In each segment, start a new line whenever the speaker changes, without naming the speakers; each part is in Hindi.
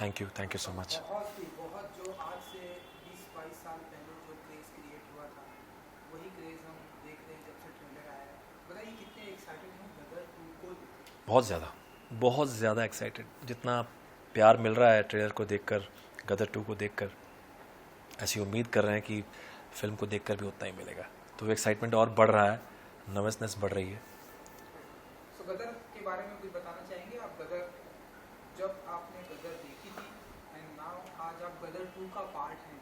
Thank you so much.
बहुत जो आज से 20-22 साल पहले जो क्रेज़ क्रिएट हुआ था, वही क्रेज़ हम देख रहे हैं जब से ट्रेलर आया है। बताइए कितने एक्साइटेड हैं गदर 2 को लेकर?
बहुत ज़्यादा एक्साइटेड। जितना प्यार मिल रहा है ट्रेलर को देखकर, गदर 2 को देखकर, ऐसी उम्मीद कर रहे हैं कि फिल्म को देखकर भी उतना ही मिलेगा। तो एक्साइटमेंट और बढ़ रहा है, नर्वसनेस बढ़ रही है।
सो गदर के बारे में कुछ बताना चाहेंगे आप? गदर, जब आपने गदर देखी थी एंड नाउ आज आप गदर 2 का पार्ट हैं,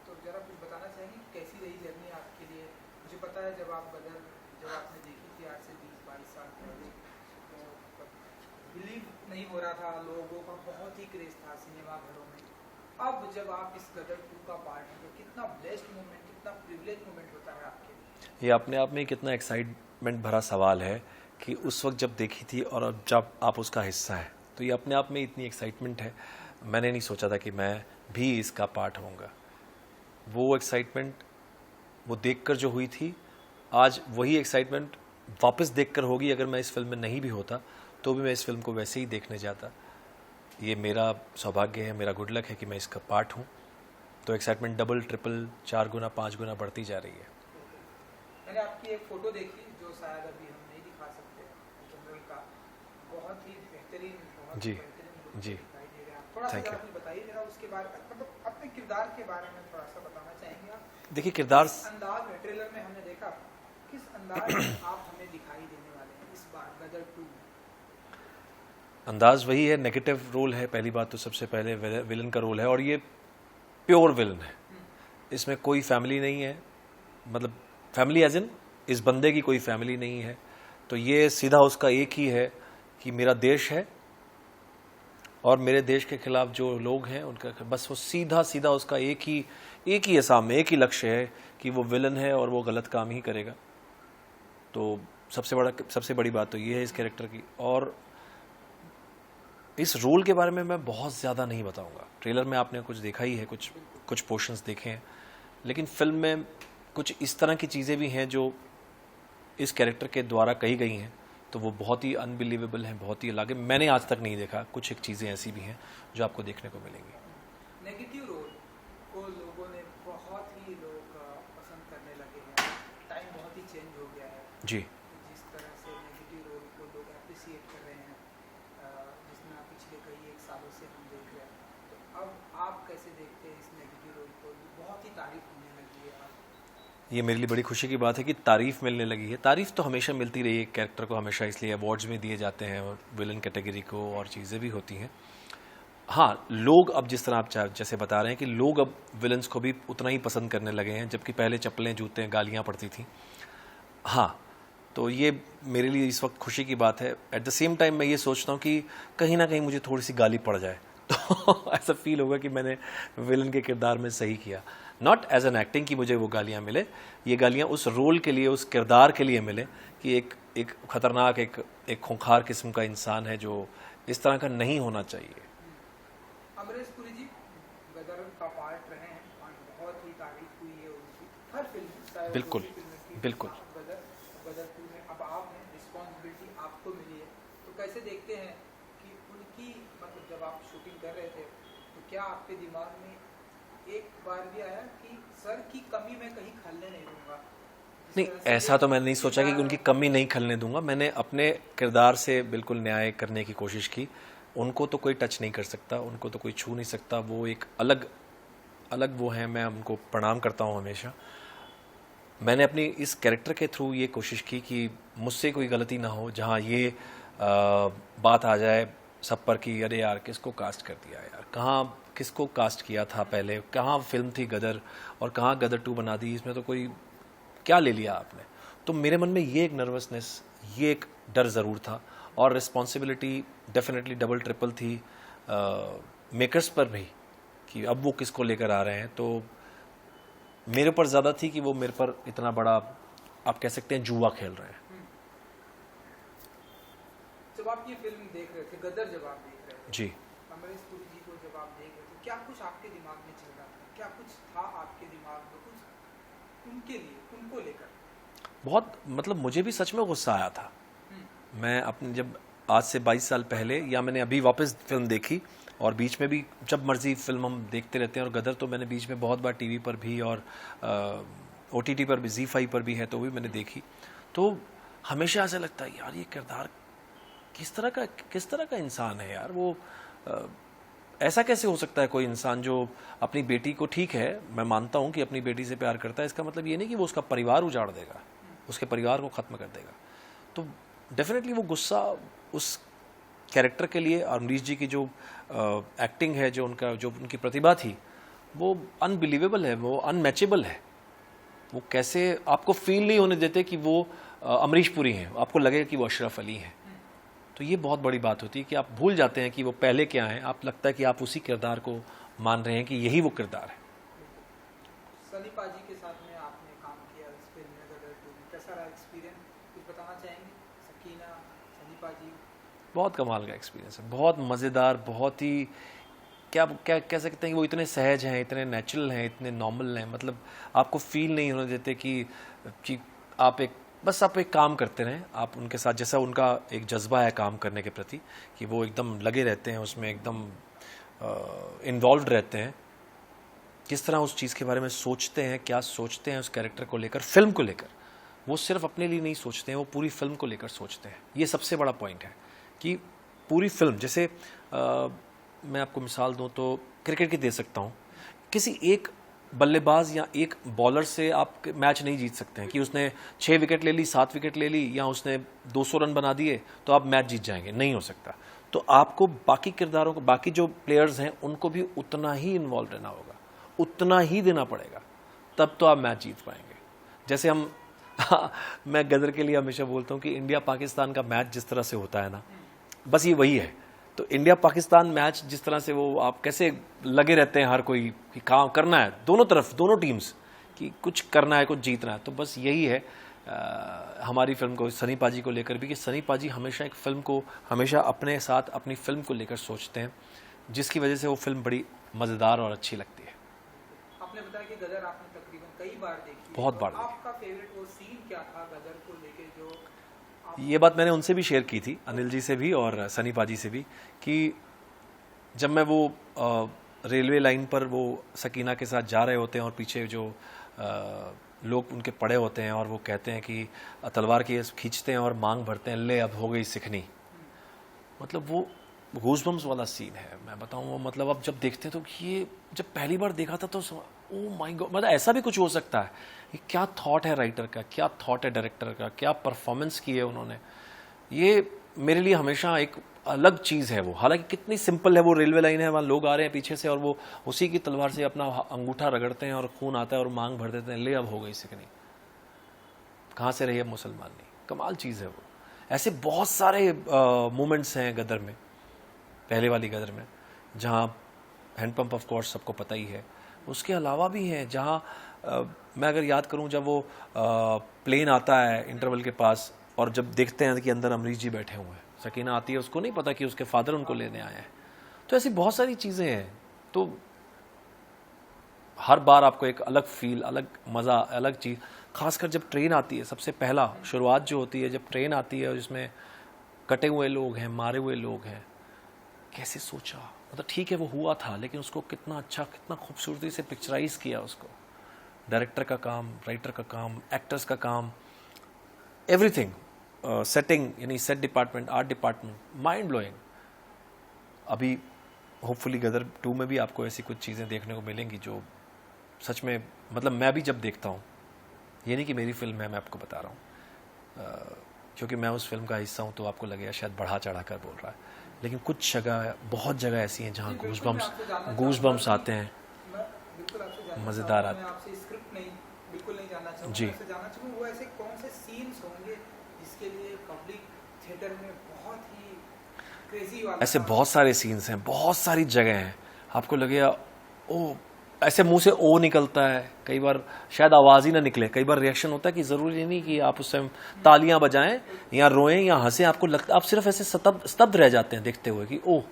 तो ज़रा कुछ बताना चाहेंगे कैसी रही जर्नी आपके लिए? मुझे पता है जब आपने देखी थी आज से 20-22 साल पहले, तो बिलीव नहीं हो रहा था, लोगों का बहुत ही क्रेज था सिनेमा घरों में। अब जब आप इस गदर 2 का पार्ट हैं, तो कितना ब्लेस्ड मोमेंट, कितना प्रिविलेज मोमेंट होता है आपके लिए?
ये अपने आप में कितना एक्साइटमेंट भरा सवाल है कि उस वक्त जब देखी थी और अब जब आप उसका हिस्सा है, तो ये अपने आप में इतनी एक्साइटमेंट है। मैंने नहीं सोचा था कि मैं भी इसका पार्ट होऊंगा। वो एक्साइटमेंट वो देखकर जो हुई थी, आज वही एक्साइटमेंट वापस देखकर होगी। अगर मैं इस फिल्म में नहीं भी होता तो भी मैं इस फिल्म को वैसे ही देखने जाता। ये मेरा सौभाग्य है, मेरा गुड लक है कि मैं इसका पार्ट हूँ। तो एक्साइटमेंट डबल, ट्रिपल, 4 गुना, 5 गुना बढ़ती जा रही है।
मैंने आपकी एक फ़ोटो देखी जो शायद अभी हम नहीं दिखा सकते, जनरल का बहुत ही बेहतरीन, बहुत
जी
बेहतरीन लुक
जी,
दिखाई दे रहा है। थोड़ा सा
थैंक
ज़रा
यू।
कुछ बताइए जरा उसके बारे में, मतलब अपने किरदार के बारे में थोड़ा सा बताना चाहेंगे आप?
देखिए, किरदार
किस अंदाज में ट्रेलर में हमने देखा, किस अंदाज में आप हमें दिखाई देने वाले हैं इस बार गदर 2 में?
अंदाज वही है, नेगेटिव रोल है। पहली बात तो सबसे पहले विलन का रोल है, और ये प्योर विलन है। इसमें कोई फैमिली नहीं है, मतलब फैमिली एज इन इस बंदे की कोई फैमिली नहीं है। तो ये सीधा उसका एक ही है कि मेरा देश है और मेरे देश के खिलाफ जो लोग हैं उनका, बस वो सीधा सीधा उसका एक ही असाम में एक ही लक्ष्य है कि वो विलन है और वो गलत काम ही करेगा। तो सबसे बड़ी बात तो ये है इस कैरेक्टर की। और इस रोल के बारे में मैं बहुत ज़्यादा नहीं बताऊंगा। ट्रेलर में आपने कुछ देखा ही है, कुछ पोर्शंस देखे हैं, लेकिन फिल्म में कुछ इस तरह की चीज़ें भी हैं जो इस कैरेक्टर के द्वारा कही गई हैं, तो वो बहुत ही अनबिलीवेबल हैं, बहुत ही अलग है। मैंने आज तक नहीं देखा। कुछ एक चीज़ें ऐसी भी हैं जो आपको देखने को मिलेंगी।
नेगेटिव रोल को लोगों ने बहुत ही लोग पसंद करने लगे हैं। टाइम बहुत ही चेंज हो गया है।
जी,
जिस तरह से नेगेटिव रोल को लोग अप्रिसिएट कर रहे हैं, जिसमें आप पिछले कई एक सालों से हम देख रहे हैं, तो अब आप कैसे देखते हैं इस नेगेटिव रोल को? बहुत ही तारीफ होने लगी है आप।
ये मेरे लिए बड़ी खुशी की बात है कि तारीफ़ मिलने लगी है। तारीफ़ तो हमेशा मिलती रही है। कैरेक्टर को हमेशा इसलिए अवार्ड्स में दिए जाते हैं, विलन कैटेगरी को, और चीज़ें भी होती हैं। हाँ, लोग अब जिस तरह आप जैसे बता रहे हैं कि लोग अब विलन्स को भी उतना ही पसंद करने लगे हैं, जबकि पहले चप्पलें, जूते, गालियाँ पड़ती थी। हाँ, तो ये मेरे लिए इस वक्त खुशी की बात है। एट द सेम टाइम मैं ये सोचता हूँ कि कहीं ना कहीं मुझे थोड़ी सी गाली पड़ जाए तो ऐसा फील होगा कि मैंने विलन के किरदार में सही किया। नॉट एज एन एक्टिंग कि मुझे वो गालियाँ मिले, ये गालियाँ उस रोल के लिए, उस किरदार के लिए मिले कि एक खतरनाक, एक खूंखार किस्म का इंसान है जो इस तरह का नहीं होना चाहिए।
अमरीश पुरी जी गदर का पार्ट रहे हैं और बहुत ही तारीफ हुई है उनकी हर फिल्म में, चाहे वो
बिल्कुल,
दूसरी फिल्म की।
बिल्कुल।
गदर 2 में अब आप हैं, रिस्पॉन्सिबिलिटी आपको मिली है, तो कैसे देखते हैं कि उनकी, मतलब जब आप शूटिंग कर रहे थे तो क्या आपके दिमाग में एक बार भी आया कि सर की कमी मैं कहीं खलने नहीं दूंगा?
नहीं, ऐसा तो मैंने नहीं सोचा कि उनकी कमी नहीं खलने दूंगा। मैंने अपने किरदार से बिल्कुल न्याय करने की कोशिश की। उनको तो कोई टच नहीं कर सकता, उनको तो कोई छू नहीं सकता। वो एक अलग वो हैं, मैं उनको प्रणाम करता हूँ हमेशा। मैंने अपनी इस कैरेक्टर के थ्रू ये कोशिश की कि मुझसे कोई गलती ना हो, जहाँ ये बात आ जाए सब पर कि अरे यार किसको कास्ट कर दिया यार, कहाँ किसको कास्ट किया था पहले, कहाँ फिल्म थी गदर और कहाँ गदर 2 बना दी, इसमें तो कोई क्या ले लिया आपने। तो मेरे मन में ये एक नर्वसनेस, ये एक डर ज़रूर था, और रिस्पॉन्सिबिलिटी डेफिनेटली डबल ट्रिपल थी मेकर्स पर भी कि अब वो किसको लेकर आ रहे हैं। तो मेरे पर ज़्यादा थी कि वो मेरे पर इतना बड़ा, आप कह सकते हैं, जुआ खेल रहे हैं।
जब आप ये फिल्म देख रहे थे, गदर जब आप देख रहे थे
जी,
अमरीश पुरी जी को जब आप देख रहे थे, क्या कुछ आपके दिमाग में चल रहा था? क्या कुछ था आपके दिमाग में, कुछ उनके लिए, उनको लेकर?
बहुत, मतलब मुझे भी सच में गुस्सा आया था। मैं अपने जब आज से 22 साल पहले, या मैंने अभी वापस फिल्म देखी और बीच में भी जब मर्जी फिल्म हम देखते रहते हैं। और गदर तो मैंने बीच में बहुत बार टीवी पर भी और OTT पर भी, ZEE5 पर भी है तो भी मैंने देखी। तो हमेशा ऐसा लगता है यार ये किरदार किस तरह का इंसान है यार। वो ऐसा कैसे हो सकता है कोई इंसान जो अपनी बेटी को, ठीक है मैं मानता हूँ कि अपनी बेटी से प्यार करता है, इसका मतलब ये नहीं कि वो उसका परिवार उजाड़ देगा, उसके परिवार को ख़त्म कर देगा। तो डेफिनेटली वो गुस्सा उस कैरेक्टर के लिए, अमरीश जी की जो एक्टिंग है, जो उनकी प्रतिभा थी, वो अनबिलीवेबल है, वो अनमैचेबल है। वो कैसे आपको फील नहीं होने देते कि वो अमरीश पुरी हैं, आपको लगेगा कि वो अशरफ अली हैं। तो ये बहुत बड़ी बात होती है कि आप भूल जाते हैं कि वो पहले क्या हैं, आप लगता है कि आप उसी किरदार को मान रहे हैं कि यही वो किरदार है।
सनी पाजी के साथ में आपने काम किया इस फिल्म में गदर 2 में, कैसा रहा एक्सपीरियंस, कुछ बताना चाहेंगे? सकीना, सनी पाजी।
बहुत कमाल का एक्सपीरियंस है, बहुत मज़ेदार, बहुत ही क्या कह सकते हैं कि वो इतने सहज हैं, इतने नेचुरल हैं, इतने नॉर्मल हैं। मतलब आपको फील नहीं होने देते कि आप एक काम करते रहें, आप उनके साथ, जैसा उनका एक जज्बा है काम करने के प्रति कि वो एकदम लगे रहते हैं उसमें, एकदम इन्वॉल्व रहते हैं। किस तरह उस चीज़ के बारे में सोचते हैं, क्या सोचते हैं उस कैरेक्टर को लेकर, फिल्म को लेकर। वो सिर्फ अपने लिए नहीं सोचते हैं, वो पूरी फिल्म को लेकर सोचते हैं। ये सबसे बड़ा पॉइंट है कि पूरी फिल्म, जैसे मैं आपको मिसाल दूं तो क्रिकेट की दे सकता हूं। किसी एक बल्लेबाज या एक बॉलर से आप मैच नहीं जीत सकते हैं कि उसने 6 विकेट ले ली, 7 विकेट ले ली, या उसने 200 रन बना दिए तो आप मैच जीत जाएंगे, नहीं हो सकता। तो आपको बाकी किरदारों को, बाकी जो प्लेयर्स हैं उनको भी उतना ही इन्वॉल्व रहना होगा, उतना ही देना पड़ेगा, तब तो आप मैच जीत पाएंगे। जैसे हम मैं गदर के लिए हमेशा बोलता हूँ कि इंडिया पाकिस्तान का मैच जिस तरह से होता है ना, बस ये वही है। तो इंडिया पाकिस्तान मैच जिस तरह से वो आप कैसे लगे रहते हैं हर कोई कि काम करना है, दोनों तरफ, दोनों टीम्स, कि कुछ करना है, कुछ जीतना है। तो बस यही है हमारी फिल्म को, सनी पाजी को लेकर भी, कि सनी पाजी हमेशा एक फिल्म को, हमेशा अपने साथ अपनी फिल्म को लेकर सोचते हैं, जिसकी वजह से वो फिल्म बड़ी मज़ेदार और अच्छी लगती है।
आपने बताया कि गदर आपने तकरीबन कई बार देखी,
बहुत बार देखी।
आपका फेवरेट वो सीन क्या था गदर को लेके जो
ये बात मैंने उनसे भी शेयर की थी, अनिल जी से भी और सनी पाजी से भी, कि जब मैं वो रेलवे लाइन पर वो सकीना के साथ जा रहे होते हैं और पीछे जो लोग उनके पड़े होते हैं और वो कहते हैं कि तलवार की खींचते हैं और मांग भरते हैं, ले अब हो गई सिखनी। मतलब वो गूज़बम्स वाला सीन है, मैं बताऊँ। वो मतलब अब जब देखते हैं तो ये जब पहली बार देखा था तो ओह माय गॉड, मतलब ऐसा भी कुछ हो सकता है। ये क्या थॉट है राइटर का, क्या थॉट है डायरेक्टर का, क्या परफॉर्मेंस की है उन्होंने। ये मेरे लिए हमेशा एक अलग चीज़ है वो। हालांकि कितनी सिंपल है, वो रेलवे लाइन है, वहाँ लोग आ रहे हैं पीछे से और वो उसी की तलवार से अपना अंगूठा रगड़ते हैं और खून आता है और मांग भर देते हैं, ले अब हो गई सिकनी, कहाँ से रही अब मुसलमानी। कमाल चीज़ है वो। ऐसे बहुत सारे मोमेंट्स हैं गदर में, पहले वाली गदर में, जहाँ हैंडपंप ऑफ कोर्स सबको पता ही है। उसके अलावा भी हैं जहाँ मैं अगर याद करूँ, जब वो प्लेन आता है इंटरवल के पास और जब देखते हैं कि अंदर अमरीश जी बैठे हुए हैं, सकीना आती है, उसको नहीं पता कि उसके फादर उनको लेने आए हैं। तो ऐसी बहुत सारी चीज़ें हैं। तो हर बार आपको एक अलग फील, अलग मज़ा, अलग चीज़, खासकर जब ट्रेन आती है, सबसे पहला शुरुआत जो होती है जब ट्रेन आती है और जिसमें कटे हुए लोग हैं, मारे हुए लोग हैं, कैसे सोचा, मतलब ठीक है वो हुआ था, लेकिन उसको कितना अच्छा, कितना खूबसूरती से पिक्चराइज किया उसको। डायरेक्टर का काम, राइटर का काम, एक्टर्स का काम, एवरीथिंग, सेटिंग, यानी set department, art department, mind blowing. अभी होपफुली गदर 2 में भी आपको ऐसी कुछ चीज़ें देखने को मिलेंगी जो सच में, मतलब मैं भी जब देखता हूँ, ये नहीं कि मेरी फिल्म है, मैं आपको बता रहा हूँ, क्योंकि मैं उस फिल्म का हिस्सा हूँ तो आपको लगेगा शायद बढ़ा चढ़ा कर बोल रहा है, लेकिन कुछ जगह, बहुत जगह ऐसी हैं जहाँ गूज़बम्स आते हैं, मज़ेदार आते हैं।
आपसे स्क्रिप्ट नहीं, बिल्कुल नहीं जानना चाहूँगा,
जी,
जानना चाहूँगा वो ऐसे कौन से सीन्स होंगे जिसके लिए पब्लिक थिएटर में बहुत ही क्रेजी वाला।
ऐसे बहुत सारे सीन्स हैं, बहुत सारी जगह हैं, आपको लगेगा ओ, ऐसे मुंह से ओ निकलता है, कई बार शायद आवाज़ ही ना निकले, कई बार रिएक्शन होता है कि ज़रूरी नहीं कि आप उस टाइम तालियां बजाएं या रोएं या हंसें, आपको लगता, आप सिर्फ ऐसे स्तब्ध रह जाते हैं देखते हुए कि ओह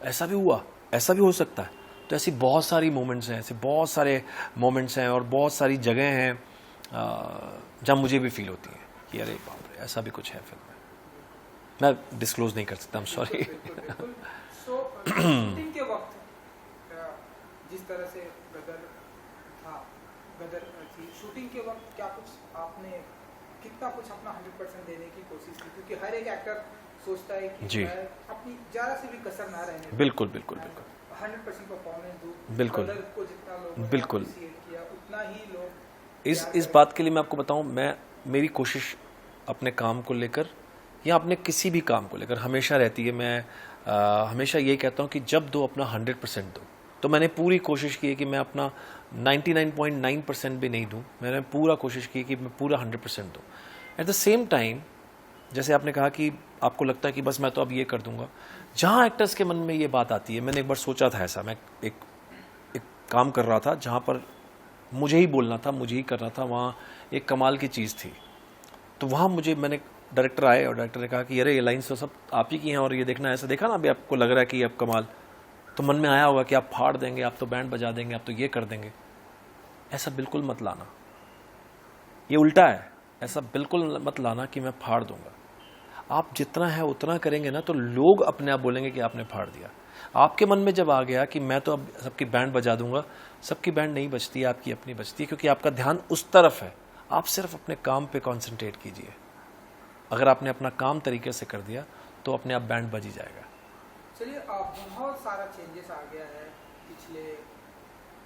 ऐसा भी हुआ, ऐसा भी हो सकता है। तो ऐसी बहुत सारी मोमेंट्स हैं, ऐसे बहुत सारे मोमेंट्स हैं और बहुत सारी जगह हैं जहाँ मुझे भी फील होती है कि अरे बाप रे, ऐसा भी कुछ है फिल्म में। मैं डिस्क्लोज नहीं कर सकता, आई एम सॉरी।
शूटिंग जिस तरह से गदर था, गदर थी, शूटिंग के वक्त क्या कुछ आपने कितना कुछ अपना 100% देने की कोशिश की? क्योंकि हर एक एक्टर सोचता है कि
जी।
मैं अपनी जरा से भी कसर ना रहने दूं,
बिल्कुल बिल्कुल बिल्कुल
100% परफॉर्मेंस दूं।
बिल्कुल।
गदर को जितना लोगों ने
बिल्कुल।
appreciate किया उतना ही लोग
इस बात के लिए मैं आपको बताऊं, मैं मेरी कोशिश अपने काम को लेकर या अपने किसी भी काम को लेकर हमेशा रहती है। मैं हमेशा यही कहता हूं कि जब दो अपना 100% दो। तो मैंने पूरी कोशिश की है कि मैं अपना 99.9% भी नहीं दूं, मैंने पूरा कोशिश की कि मैं पूरा 100% दूं। एट द सेम टाइम, जैसे आपने कहा कि आपको लगता है कि बस मैं तो अब ये कर दूंगा, जहां एक्टर्स के मन में ये बात आती है, मैंने एक बार सोचा था ऐसा, मैं एक काम कर रहा था जहां पर मुझे ही बोलना था, मुझे ही करना था, वहाँ एक कमाल की चीज़ थी। तो वहाँ मैंने डायरेक्टर आए और डायरेक्टर ने कहा कि अरे ये लाइन्स तो सब आप ही की हैं और ये देखना, ऐसा देखा ना अभी आपको लग रहा है कि अब कमाल, तो मन में आया होगा कि आप फाड़ देंगे, आप तो बैंड बजा देंगे, आप तो ये कर देंगे। ऐसा बिल्कुल मत लाना, ये उल्टा है। ऐसा बिल्कुल मत लाना कि मैं फाड़ दूंगा। आप जितना है उतना करेंगे ना तो लोग अपने आप बोलेंगे कि आपने फाड़ दिया। आपके मन में जब आ गया कि मैं तो अब सबकी बैंड बजा दूंगा, सबकी बैंड नहीं बजती है, आपकी अपनी बजती है, क्योंकि आपका ध्यान उस तरफ है। आप सिर्फ अपने काम पे कंसंट्रेट कीजिए। अगर आपने अपना काम तरीके से कर दिया तो अपने आप बैंड बज ही जाएगा।
चलिए, बहुत सारा चेंजेस आ गया है पिछले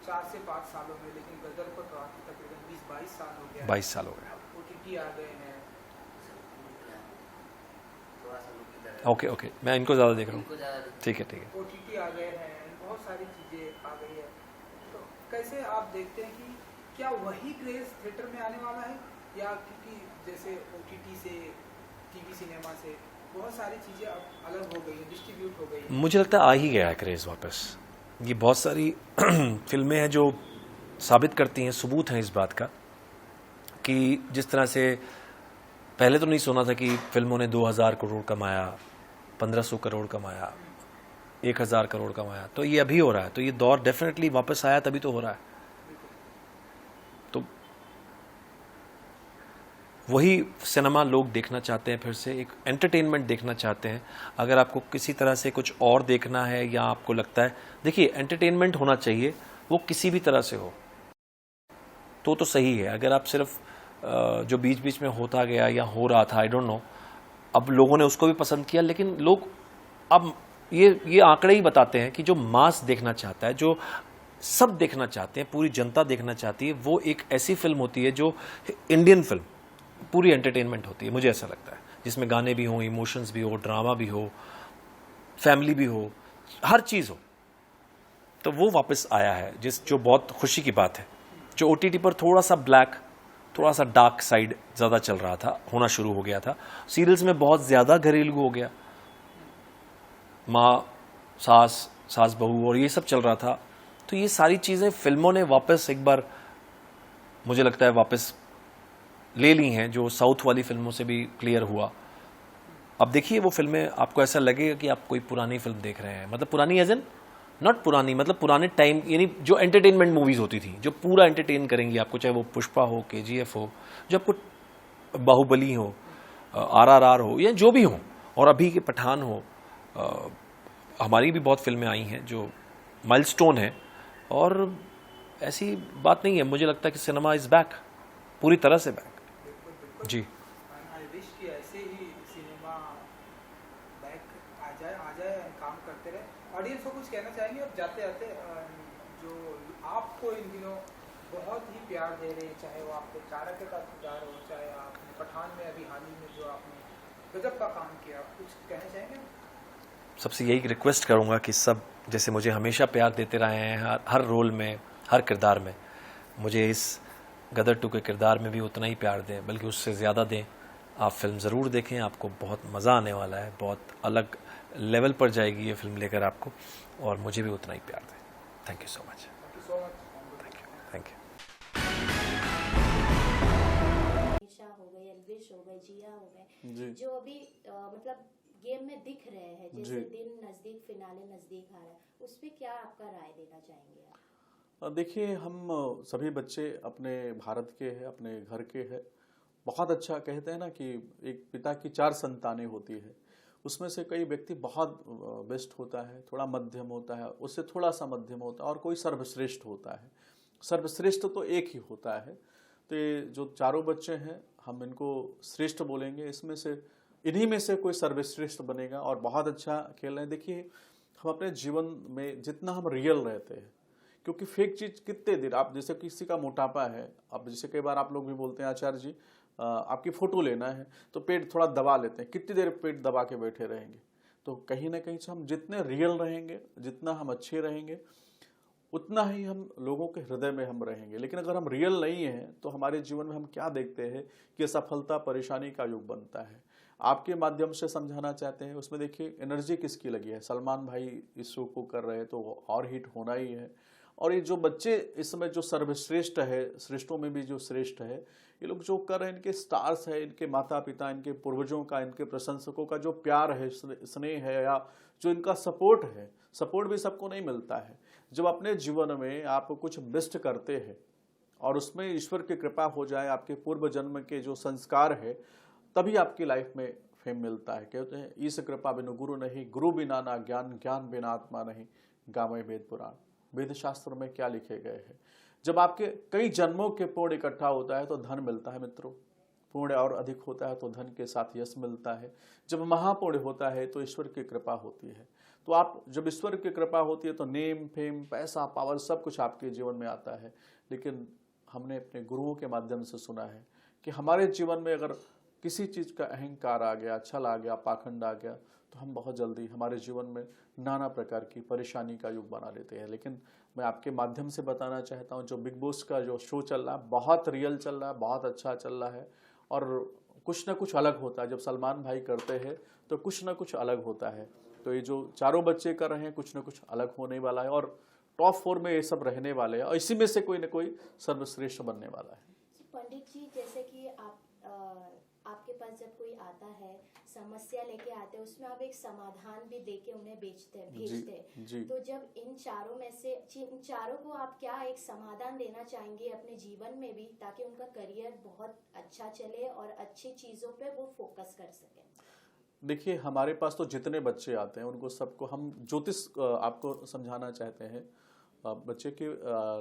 4 से 5 सालों में, लेकिन गदर को तो आके तकरीबन 20-22 साल हो गया।
22 साल हो गया।
OTT आ गए हैं।
ओके ओके, मैं इनको ज़्यादा देख रहा हूँ। ठीक है ठीक है।
OTT आ गए हैं, बहुत सारी चीज़ें आ गई है। तो कैसे आप देखते हैं कि क्या वही क्रेज थिएटर में आने वाला है, या क्योंकि जैसे OTT से, टीवी सिनेमा से बहुत सारी चीज़ें अब अलग हो गई हैं, डिस्ट्रीब्यूट हो गई हैं?
मुझे लगता है आ ही गया है क्रेज़ वापस। ये बहुत सारी फिल्में हैं जो साबित करती हैं, सबूत हैं इस बात का कि जिस तरह से पहले तो नहीं सुना था कि फिल्मों ने 2000 करोड़ कमाया, 1500 करोड़ कमाया, 1000 करोड़ कमाया, तो ये अभी हो रहा है। तो ये दौर डेफिनेटली वापस आया, तभी तो हो रहा है। तो वही सिनेमा लोग देखना चाहते हैं, फिर से एक एंटरटेनमेंट देखना चाहते हैं। अगर आपको किसी तरह से कुछ और देखना है या आपको लगता है, देखिए एंटरटेनमेंट होना चाहिए, वो किसी भी तरह से हो तो सही है। अगर आप सिर्फ जो बीच बीच में होता गया या हो रहा था, आई डोंट नो, अब लोगों ने उसको भी पसंद किया, लेकिन लोग अब ये आंकड़े ही बताते हैं कि जो मास देखना चाहता है, जो सब देखना चाहते हैं, पूरी जनता देखना चाहती है, वो एक ऐसी फिल्म होती है जो इंडियन फिल्म पूरी एंटरटेनमेंट होती है। मुझे ऐसा लगता है, जिसमें गाने भी हों, इमोशंस भी हो, ड्रामा भी हो, फैमिली भी हो, हर चीज़ हो। तो वो वापस आया है, जो बहुत खुशी की बात है। जो OTT पर थोड़ा सा ब्लैक, थोड़ा सा डार्क साइड ज़्यादा चल रहा था, होना शुरू हो गया था। सीरियल्स में बहुत ज़्यादा घरेलू हो गया, माँ सास बहू और ये सब चल रहा था। तो ये सारी चीज़ें फिल्मों ने वापस एक बार, मुझे लगता है, वापस ले ली हैं, जो साउथ वाली फिल्मों से भी क्लियर हुआ। अब देखिए वो फिल्में, आपको ऐसा लगेगा कि आप कोई पुरानी फिल्म देख रहे हैं, मतलब पुरानी एज एन नॉट पुरानी, मतलब पुराने टाइम, यानी जो एंटरटेनमेंट मूवीज होती थी, जो पूरा एंटरटेन करेंगी आपको, चाहे वो पुष्पा हो, KGF हो, जो आपको बाहुबली हो, RRR हो, या जो भी हो, और अभी के पठान हो। हमारी भी बहुत फिल्में आई हैं जो माइलस्टोन है, और ऐसी बात नहीं है। मुझे लगता है कि सिनेमा इज बैक, पूरी तरह से बैक। जी।
आई विश कि ऐसे ही सिनेमा बैक आ जाए काम करते रहे। ऑडियंस को कुछ कहना चाहेंगे अब जाते जाते, जो आपको इन दिनों बहुत ही प्यार दे रहे हैं, चाहे वो आपके चाणक्य का किरदार हो, चाहे आपने पठान में अभी हाल ही में जो आपने गजब का काम किया, कुछ कहना चाहेंगे?
सबसे यही रिक्वेस्ट करूंगा कि सब जैसे मुझे हमेशा प्यार देते रहे हैं, हर रोल में, हर किरदार में, मुझे इस गदर 2 के किरदार में भी उतना ही प्यार दें, बल्कि उससे ज़्यादा दें। आप फिल्म ज़रूर देखें, आपको बहुत मज़ा आने वाला है, बहुत अलग लेवल पर जाएगी ये फिल्म लेकर आपको, और मुझे भी उतना ही प्यार दें। Thank you so much. Thank you.
हो गए, एल्विश हो गए, जिया हो गए, जो अभी मतलब गेम में दिख रहे हैं, जैसे दिन नजदीक, फिनाले नजदीक आ रहा है, उस पे क्या आपका राय देना चाहेंगे आप?
देखिए, हम सभी बच्चे अपने भारत के हैं, अपने घर के हैं। बहुत अच्छा कहते हैं ना कि एक पिता की 4 संतानें होती है, उसमें से कई व्यक्ति बहुत बेस्ट होता है, थोड़ा मध्यम होता है, उससे थोड़ा सा मध्यम होता है, और कोई सर्वश्रेष्ठ होता है। सर्वश्रेष्ठ तो एक ही होता है। तो ये जो चारों बच्चे हैं, हम इनको श्रेष्ठ बोलेंगे। इसमें से इन्हीं में से कोई सर्वश्रेष्ठ बनेगा और बहुत अच्छा खेल रहे हैं। देखिए, हम अपने जीवन में जितना हम रियल रहते हैं, क्योंकि फेक चीज कितने देर, आप जैसे किसी का मोटापा है, अब जैसे कई बार आप लोग भी बोलते हैं आचार्य जी आपकी फोटो लेना है तो पेट थोड़ा दबा लेते हैं, कितनी देर पेट दबा के बैठे रहेंगे। तो कहीं ना कहीं से हम जितने रियल रहेंगे, जितना हम अच्छे रहेंगे, उतना ही हम लोगों के हृदय में हम रहेंगे। लेकिन अगर हम रियल नहीं हैं तो हमारे जीवन में हम क्या देखते हैं कि असफलता परेशानी का युग बनता है। आपके माध्यम से समझाना चाहते हैं, उसमें देखिए एनर्जी किसकी लगी है। सलमान भाई इस शो को कर रहे हैं तो और हिट होना ही है। और ये जो बच्चे इस समय जो सर्वश्रेष्ठ है, श्रेष्ठों में भी जो श्रेष्ठ है, ये लोग जो कर रहे हैं, इनके स्टार्स है, इनके माता पिता, इनके पूर्वजों का, इनके प्रशंसकों का जो प्यार है, स्नेह है, या जो इनका सपोर्ट है। सपोर्ट भी सबको नहीं मिलता है। जब अपने जीवन में आप कुछ बेस्ट करते हैं और उसमें ईश्वर की कृपा हो जाए, आपके पूर्व जन्म के जो संस्कार है, तभी आपकी लाइफ में फेम मिलता है। कहते हैं ईश कृपा बिनु गुरु नहीं, गुरु बिना ना ज्ञान, ज्ञान बिना आत्मा नहीं, गावे वेद पुराण। वेद शास्त्र में क्या लिखे गए हैं। जब आपके कई जन्मों के पुण्य इकट्ठा होता है तो धन मिलता है मित्रों। पुण्य और अधिक होता है तो धन के साथ यश मिलता है। जब महापुण्य होता है तो ईश्वर की कृपा होती है। तो आप जब ईश्वर की कृपा होती है तो नेम, फेम, पैसा, पावर सब कुछ आपके जीवन में आता है। लेकिन हमने अपने गुरुओं के माध्यम से सुना है कि हमारे जीवन में अगर किसी चीज का अहंकार आ गया, छल आ गया, पाखंड आ गया, तो हम बहुत जल्दी हमारे जीवन में नाना प्रकार की परेशानी का युग बना लेते हैं। लेकिन मैं आपके माध्यम से बताना चाहता हूं, जो बिग बॉस का जो शो चल रहा है, बहुत रियल चल रहा है, बहुत अच्छा चल रहा है और कुछ ना कुछ अलग होता है। जब सलमान भाई करते हैं तो कुछ ना कुछ अलग होता है। तो ये जो चारों बच्चे कर रहे हैं, कुछ ना कुछ अलग होने वाला है और टॉप 4 में ये सब रहने वाले हैं और इसी में से कोई ना कोई सर्वश्रेष्ठ बनने वाला है।
पंडित जी, जैसे कि आपके पास जब कोई आता है, समस्या लेके आते हैं, उसमें आप एक समाधान भी देके उन्हें भेजते हैं। तो जब इन चारों में से इन चारों को आप क्या एक समाधान देना चाहेंगे अपने जीवन में भी, ताकि उनका करियर बहुत अच्छा चले और अच्छी चीजों पे वो फोकस कर सके?
देखिए, हमारे पास तो जितने बच्चे आते हैं उनको सबको हम ज्योतिष आपको समझाना चाहते हैं। बच्चे की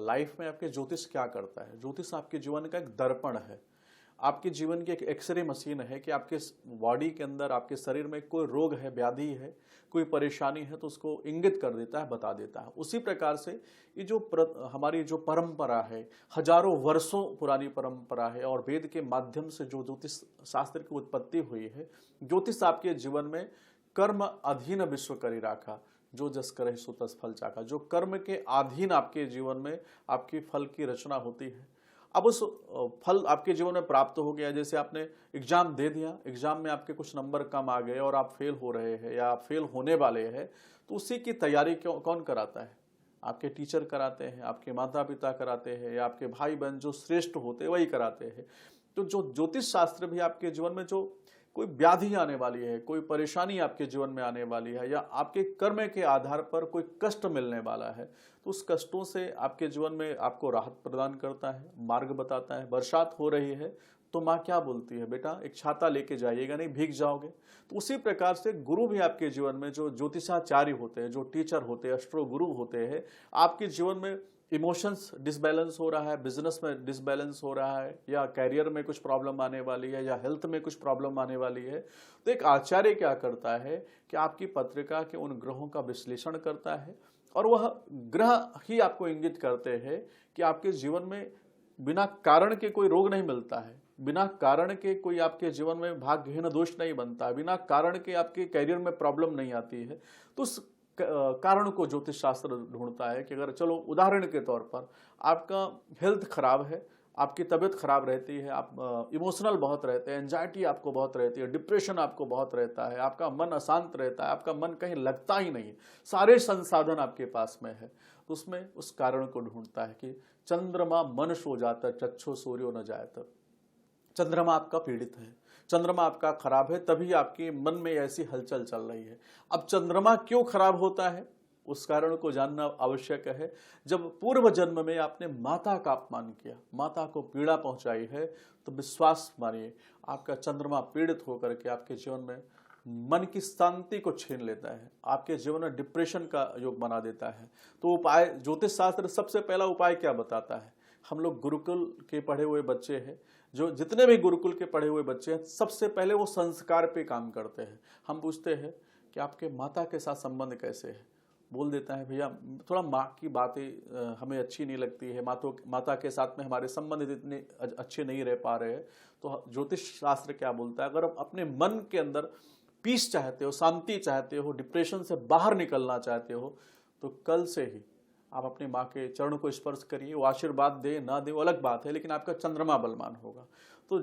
लाइफ में आपके ज्योतिष क्या करता है। ज्योतिष आपके जीवन का एक दर्पण है, आपके जीवन की एक एक्सरे मशीन है कि आपके बॉडी के अंदर, आपके शरीर में कोई रोग है, व्याधि है, कोई परेशानी है तो उसको इंगित कर देता है, बता देता है। उसी प्रकार से ये जो हमारी जो परंपरा है, हजारों वर्षों पुरानी परंपरा है और वेद के माध्यम से जो ज्योतिष शास्त्र की उत्पत्ति हुई है। ज्योतिष आपके जीवन में कर्म अधीन विश्व करी राखा, जो जस करे सो तस फल चाखा। जो कर्म के अधीन आपके जीवन में आपकी फल की रचना होती है। अब उस फल आपके जीवन में प्राप्त हो गया, जैसे आपने एग्जाम दे दिया, एग्जाम में आपके कुछ नंबर कम आ गए और आप फेल हो रहे हैं या आप फेल होने वाले हैं, तो उसी की तैयारी कौन कराता है? आपके टीचर कराते हैं, आपके माता पिता कराते हैं, या आपके भाई बहन जो श्रेष्ठ होते हैं वही कराते हैं। तो जो ज्योतिष शास्त्र भी आपके जीवन में जो कोई व्याधि आने वाली है, कोई परेशानी आपके जीवन में आने वाली है, या आपके कर्म के आधार पर कोई कष्ट मिलने वाला है, तो उस कष्टों से आपके जीवन में आपको राहत प्रदान करता है, मार्ग बताता है। बरसात हो रही है तो माँ क्या बोलती है, बेटा एक छाता लेके जाइएगा, नहीं भीग जाओगे। तो उसी प्रकार से गुरु भी आपके जीवन में जो ज्योतिषाचार्य होते हैं, जो टीचर होते हैं, एस्ट्रो गुरु होते हैं, आपके जीवन में इमोशंस डिसबैलेंस हो रहा है, बिजनेस में डिसबैलेंस हो रहा है, या कैरियर में कुछ प्रॉब्लम आने वाली है, या हेल्थ में कुछ प्रॉब्लम आने वाली है, तो एक आचार्य क्या करता है कि आपकी पत्रिका के उन ग्रहों का विश्लेषण करता है और वह ग्रह ही आपको इंगित करते हैं कि आपके जीवन में बिना कारण के कोई रोग नहीं मिलता है, बिना कारण के कोई आपके जीवन में भाग्यहीन दोष नहीं बनता है, बिना कारण के आपके कैरियर में प्रॉब्लम नहीं आती है। तो उस कारण को ज्योतिष शास्त्र ढूंढता है कि अगर चलो उदाहरण के तौर पर आपका हेल्थ खराब है, आपकी तबीयत खराब रहती है, आप इमोशनल बहुत रहते हैं, एंजाइटी आपको बहुत रहती है, डिप्रेशन आपको बहुत रहता है, आपका मन अशांत रहता है, आपका मन कहीं लगता ही नहीं, सारे संसाधन आपके पास में है, तो उसमें उस कारण को ढूंढता है कि चंद्रमा मन सो जाता चक्षु सूर्यो न जायत। चंद्रमा आपका पीड़ित है, चंद्रमा आपका खराब है, तभी आपके मन में ऐसी हलचल चल रही है। अब चंद्रमा क्यों खराब होता है, उस कारण को जानना आवश्यक है। जब पूर्व जन्म में आपने माता का अपमान किया, माता को पीड़ा पहुंचाई है, तो विश्वास मानिए आपका चंद्रमा पीड़ित होकर के आपके जीवन में मन की शांति को छीन लेता है, आपके जीवन में डिप्रेशन का योग बना देता है। तो उपाय, ज्योतिष शास्त्र सबसे पहला उपाय क्या बताता है? हम लोग गुरुकुल के पढ़े हुए बच्चे हैं, जो जितने भी गुरुकुल के पढ़े हुए बच्चे हैं, सबसे पहले वो संस्कार पे काम करते हैं। हम पूछते हैं कि आपके माता के साथ संबंध कैसे है? बोल देता है भैया थोड़ा माँ की बातें हमें अच्छी नहीं लगती है, माता के साथ में हमारे संबंध इतने अच्छे नहीं रह पा रहे हैं। तो ज्योतिष शास्त्र क्या बोलता है? अगर आप अपने मन के अंदर पीस चाहते हो, शांति चाहते हो, डिप्रेशन से बाहर निकलना चाहते हो, तो कल से ही आप अपनी माँ के चरणों को स्पर्श करिए। वो आशीर्वाद दे ना दे वो अलग बात है, लेकिन आपका चंद्रमा बलवान होगा। तो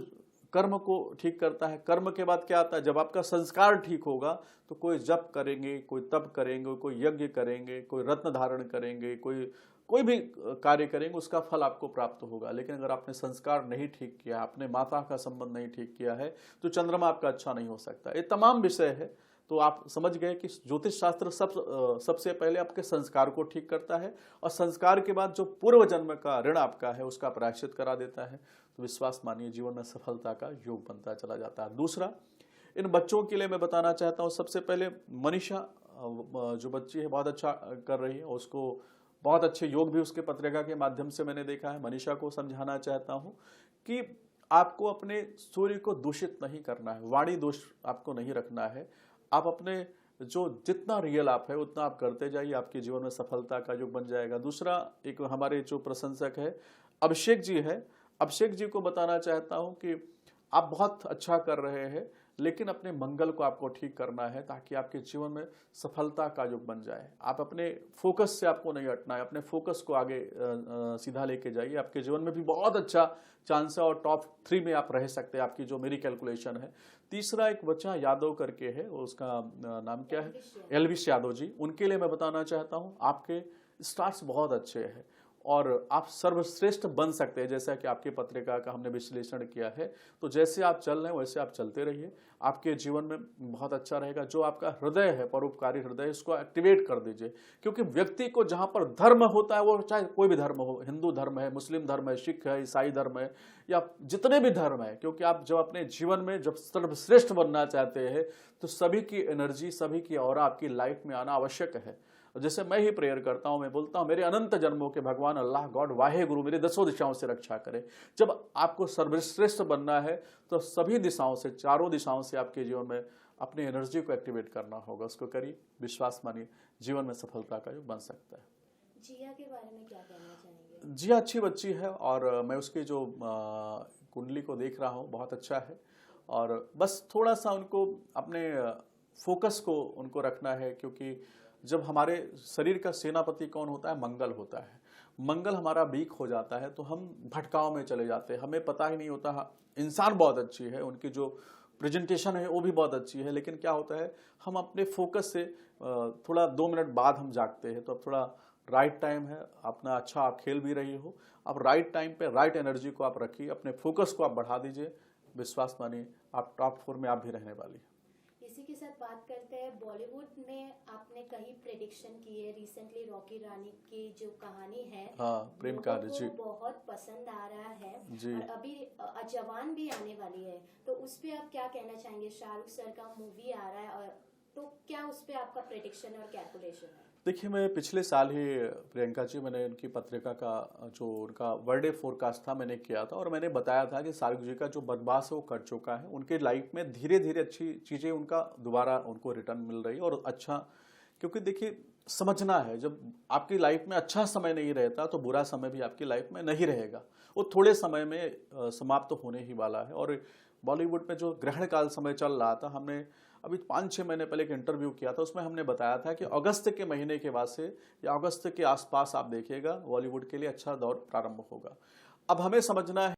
कर्म को ठीक करता है। कर्म के बाद क्या आता है? जब आपका संस्कार ठीक होगा तो कोई जप करेंगे, कोई तप करेंगे, कोई यज्ञ करेंगे, कोई रत्न धारण करेंगे, कोई भी कार्य करेंगे, उसका फल आपको प्राप्त होगा। लेकिन अगर आपने संस्कार नहीं ठीक किया, आपने माता का संबंध नहीं ठीक किया है, तो चंद्रमा आपका अच्छा नहीं हो सकता। ये तमाम विषय है। तो आप समझ गए कि ज्योतिष शास्त्र सबसे पहले आपके संस्कार को ठीक करता है, और संस्कार के बाद जो पूर्व जन्म का ऋण आपका है उसका प्रायश्चित करा देता है। तो विश्वास मानिए जीवन में सफलता का योग बनता चला जाता है। दूसरा, इन बच्चों के लिए मैं बताना चाहता हूँ, सबसे पहले मनीषा जो बच्ची है बहुत अच्छा कर रही है, उसको बहुत अच्छे योग भी उसके पत्रिका के माध्यम से मैंने देखा है। मनीषा को समझाना चाहता हूँ कि आपको अपने सूर्य को दूषित नहीं करना है, वाणी दोष आपको नहीं रखना है। आप अपने जो जितना रियल आप है उतना आप करते जाइए, आपके जीवन में सफलता का योग बन जाएगा। दूसरा, एक हमारे जो प्रशंसक है अभिषेक जी है, अभिषेक जी को बताना चाहता हूं कि आप बहुत अच्छा कर रहे हैं, लेकिन अपने मंगल को आपको ठीक करना है ताकि आपके जीवन में सफलता का योग बन जाए। आप अपने फोकस से आपको नहीं हटना है, अपने फोकस को आगे सीधा लेके जाइए। आपके जीवन में भी बहुत अच्छा चांस है और टॉप 3 में आप रह सकते हैं, आपकी जो मेरी कैलकुलेशन है। तीसरा, एक बच्चा यादव करके है, उसका नाम क्या है, एलविश यादव जी, उनके लिए मैं बताना चाहता हूँ आपके स्टार्ट्स बहुत अच्छे हैं और आप सर्वश्रेष्ठ बन सकते हैं। जैसा कि आपकी पत्रिका का हमने विश्लेषण किया है, तो जैसे आप चल रहे हैं वैसे आप चलते रहिए, आपके जीवन में बहुत अच्छा रहेगा। जो आपका हृदय है, परोपकारी हृदय, इसको एक्टिवेट कर दीजिए। क्योंकि व्यक्ति को जहां पर धर्म होता है, वो चाहे कोई भी धर्म हो, हिंदू धर्म है, मुस्लिम धर्म है, सिख है, ईसाई धर्म है, या जितने भी धर्म है, क्योंकि आप जब अपने जीवन में जब सर्वश्रेष्ठ बनना चाहते हैं तो सभी की एनर्जी, सभी की ऑरा आपकी लाइफ में आना आवश्यक है। जैसे मैं ही प्रेयर करता हूं, मैं बोलता हूं मेरे अनंत जन्मों के भगवान अल्लाह गॉड वाहे गुरु मेरे 10 दिशाओं से रक्षा करे। जब आपको सर्वश्रेष्ठ बनना है तो सभी दिशाओं से, चारों दिशाओं से आपके जीवन में अपनी एनर्जी को एक्टिवेट करना होगा। उसको करिए, विश्वास मानिए, जीवन में सफलता का योग बन सकता है।
जिया के बारे में क्या कहना चाहेंगे?
जिया अच्छी बच्ची है और मैं उसकी जो कुंडली को देख रहा हूँ बहुत अच्छा है, और बस थोड़ा सा उनको अपने फोकस को उनको रखना है। क्योंकि जब हमारे शरीर का सेनापति कौन होता है? मंगल होता है। मंगल हमारा वीक हो जाता है तो हम भटकाव में चले जाते हैं, हमें पता ही नहीं होता। इंसान बहुत अच्छी है, उनकी जो प्रेजेंटेशन है वो भी बहुत अच्छी है, लेकिन क्या होता है हम अपने फोकस से थोड़ा 2 मिनट बाद हम जागते हैं। तो अब थोड़ा राइट टाइम है, अपना अच्छा आप खेल भी रही हो, अब राइट टाइम पे राइट एनर्जी को आप रखिए, अपने फोकस को आप बढ़ा दीजिए। विश्वास मानिए आप टॉप 4 में आप भी रहने वाली है।
इसी के साथ बात करते हैं, बॉलीवुड में आपने कई प्रेडिक्शन की है। रिसेंटली रॉकी रानी की जो कहानी है,
हाँ, प्रेम कहानी जी,
बहुत पसंद आ रहा है
जी।
और अभी जवान भी आने वाली है, तो उस पे आप क्या कहना चाहेंगे? शाहरुख सर का मूवी आ रहा है, और तो क्या उस पे आपका प्रेडिक्शन और कैलकुलेशन है?
देखिए, मैं पिछले साल ही प्रियंका जी, मैंने उनकी पत्रिका का जो उनका बर्थडे फोरकास्ट था मैंने किया था, और मैंने बताया था कि शाहरुख जी का जो बदमाश है वो कर चुका है। उनके लाइफ में धीरे धीरे अच्छी चीज़ें उनका दोबारा उनको रिटर्न मिल रही है, और अच्छा, क्योंकि देखिए समझना है, जब आपकी लाइफ में अच्छा समय नहीं रहता तो बुरा समय भी आपकी लाइफ में नहीं रहेगा, वो थोड़े समय में समाप्त होने ही वाला है। और बॉलीवुड में जो ग्रहण काल समय चल रहा था, हमने अभी 5-6 महीने पहले एक इंटरव्यू किया था, उसमें हमने बताया था कि अगस्त के महीने के बाद से या अगस्त के आसपास आप देखिएगा बॉलीवुड के लिए अच्छा दौर प्रारंभ होगा। अब हमें समझना है